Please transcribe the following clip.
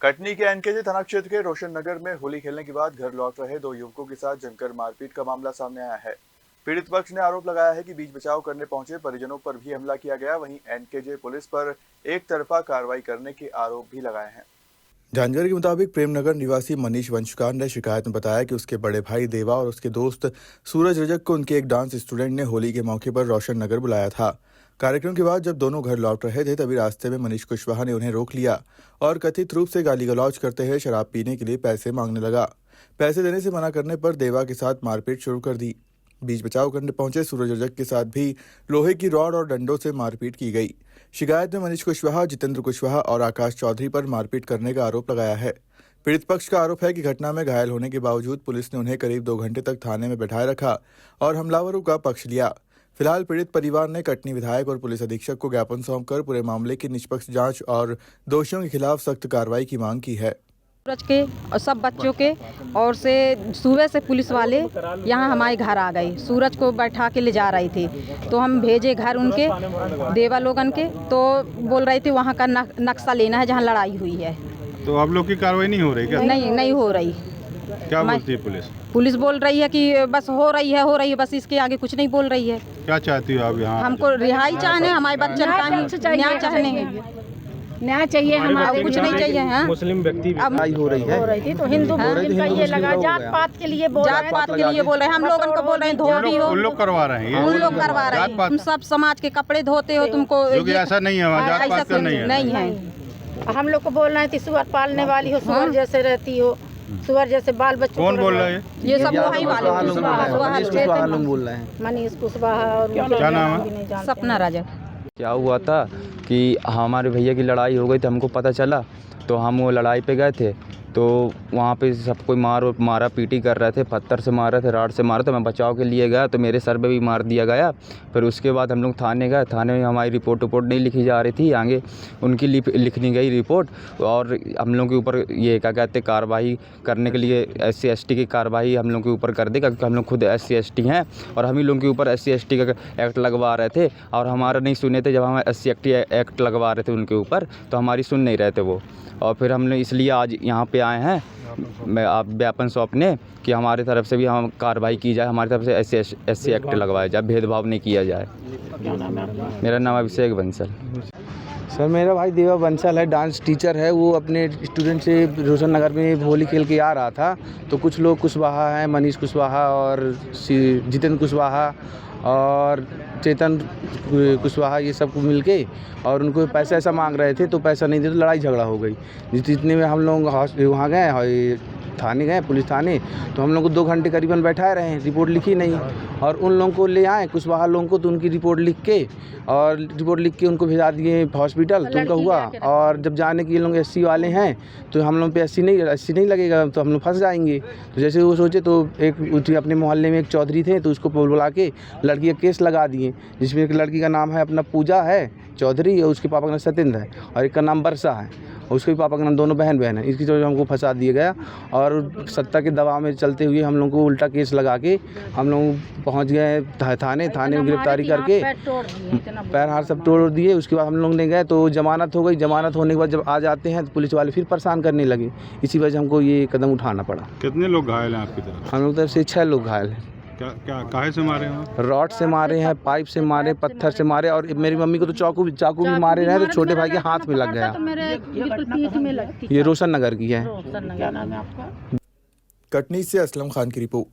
कटनी के एनकेजे थाना क्षेत्र के रोशन नगर में होली खेलने के बाद घर लौट रहे दो युवकों के साथ जमकर मारपीट का मामला सामने आया है। पीड़ित पक्ष ने आरोप लगाया है कि बीच बचाव करने पहुंचे परिजनों पर भी हमला किया गया। वहीं एनकेजे पुलिस पर एक तरफा कार्रवाई करने के आरोप भी लगाए हैं। जानकारी के मुताबिक प्रेमनगर निवासी मनीष वंशकार ने शिकायत में बताया कि उसके बड़े भाई देवा और उसके दोस्त सूरज रजक को उनके एक डांस स्टूडेंट ने होली के मौके पर रोशन नगर बुलाया था। कार्यक्रम के बाद जब दोनों घर लौट रहे थे तभी रास्ते में मनीष कुशवाहा ने उन्हें रोक लिया और कथित रूप से गाली गलौज करते हुए शराब पीने के लिए पैसे मांगने लगा। पैसे देने से मना करने पर देवा के साथ मारपीट शुरू कर दी। बीच बचाव करने पहुंचे सूरज रजक के साथ भी लोहे की रॉड और डंडों से मारपीट की गई। शिकायत में मनीष कुशवाहा, जितेंद्र कुशवाहा और आकाश चौधरी पर मारपीट करने का आरोप लगाया है। पीड़ित पक्ष का आरोप है कि घटना में घायल होने के बावजूद पुलिस ने उन्हें करीब 2 घंटे तक थाने में बैठाए रखा और हमलावरों का पक्ष लिया। फिलहाल पीड़ित परिवार ने कटनी विधायक और पुलिस अधीक्षक को ज्ञापन सौंपकर पूरे मामले की निष्पक्ष जांच और दोषियों के खिलाफ सख्त कार्रवाई की मांग की है। सूरज के और सब बच्चों के और से सुबह से पुलिस वाले यहाँ हमारे घर आ गए। सूरज को बैठा के ले जा रहे थे तो हम भेजे घर उनके देवा लोगन के, तो बोल रहे थे वहाँ का नक्शा लेना है जहाँ लड़ाई हुई है। तो आप लोग की कार्रवाई नहीं हो रही क्या? नहीं हो रही। क्या बोलती है पुलिस? पुलिस बोल रही है कि बस हो रही है बस, इसके आगे कुछ नहीं बोल रही है। क्या चाहती हो आप यहाँ? हमको रिहाई चाहने, हमारे बच्चे का न्याय चाहने, न्याय चाहिए, हमारे कुछ नहीं चाहिए। हाँ, मुस्लिम व्यक्ति अब हो रही थी तो हिंदू का ये लगा जात पात के लिए बोल रहे हैं। हम लोगों को बोल रहे हैं धोबी हो, उन लोग करवा रहे हैं, उन लोग करवा रहे हैं। तुम सब समाज के कपड़े धोते हो, तुमको ऐसा नहीं है, जात पात का नहीं है। हम लोग को बोल रहे हैं सुअर पालने वाली हो, सुअर जैसे रहती हो, सुअर जैसे बाल बच्चों। कौन बोल रहे हैं? ये सब वही वाले बोल रहे हैं। मनीष कुशवाहा और क्या नाम है? सपना रजक। क्या हुआ था कि हमारे भैया की लड़ाई हो गई थी, हमको पता चला तो हम वो लड़ाई पे गए थे। तो वहाँ पे सब कोई मारा पीटी कर रहे थे, पत्थर से मार रहे थे, राड से मार रहे थे। मैं बचाव के लिए गया तो मेरे सर पे भी मार दिया गया। फिर उसके बाद हम लोग थाने गए। थाने में हमारी रिपोर्ट नहीं लिखी जा रही थी, आगे उनकी लिखनी गई रिपोर्ट और हम लोग के ऊपर ये क्या कहते कार्रवाई करने के लिए SC/ST की कार्रवाई हम लोग के ऊपर कर दी, क्योंकि हम लोग खुद SC/ST हैं और हम ही लोग के ऊपर SC/ST का एक्ट लगवा रहे थे और हमारा नहीं सुने थे। जब हम SC/ST एक्ट लगवा रहे थे उनके ऊपर तो हमारी सुन नहीं रहे थे वो, और फिर हमने इसलिए आज यहाँ पे आए हैं मैं आप ज्ञापन सौंपने कि हमारे तरफ से भी हम कार्रवाई की जाए, हमारी तरफ से SC एक्ट लगवाया जाए, भेदभाव नहीं किया जाए। मेरा नाम अभिषेक बंसल। सर मेरा भाई देवा बंसल है, डांस टीचर है। वो अपने स्टूडेंट से रोशन नगर में होली खेल के आ रहा था तो कुछ लोग कुशवाहा हैं, मनीष कुशवाहा और जितेंद्र कुशवाहा और चेतन कुशवाहा, ये सब को मिलके और उनको पैसा ऐसा मांग रहे थे तो पैसा नहीं दे तो लड़ाई झगड़ा हो गई। जितने में हम लोग वहाँ गए, थाने गए, पुलिस थाने, तो हम लोग को 2 घंटे करीबन बैठाए रहे हैं, रिपोर्ट लिखी नहीं। और उन लोगों को ले आए कुशवाहा लोगों को, तो उनकी रिपोर्ट लिख के उनको भेजा दिए हॉस्पिटल, तो उनका हुआ। और जब जाने के ये लोग SC वाले हैं तो हम लोग पे SC नहीं लगेगा तो हम लोग फंस जाएंगे। तो जैसे वो सोचे तो एक अपने मोहल्ले में एक चौधरी थे तो उसको बुला के लड़की का केस लगा दिए, जिसमें एक लड़की का नाम है अपना पूजा है चौधरी और उसके पापा का नाम सत्येंद्र है और एक का नाम बरसा है, उसके भी पापा का नाम, दोनों बहन हैं। इसकी वजह हमको फंसा दिया गया और सत्ता के दबाव में चलते हुए हम लोग को उल्टा केस लगा के हम लोग पहुंच गए थाने में गिरफ्तारी करके पैर हाथ सब तोड़ दिए। उसके बाद हम लोग ने गए तो जमानत हो गई। जमानत होने के बाद जब आ जाते हैं तो पुलिस वाले फिर परेशान करने लगे। इसी वजह हमको ये कदम उठाना पड़ा। कितने लोग घायल हैं आपकी तरफ? हम लोग तरफ से 6 लोग घायल हैं। क्या काहे से मारे हैं? रॉड से मारे हैं, पाइप से मारे, पत्थर से मारे और मेरी मम्मी को तो चाकू भी मारे रहे, तो छोटे भाई के हाथ में लग गया। ये रोशन नगर की है। कटनी से असलम खान की रिपोर्ट।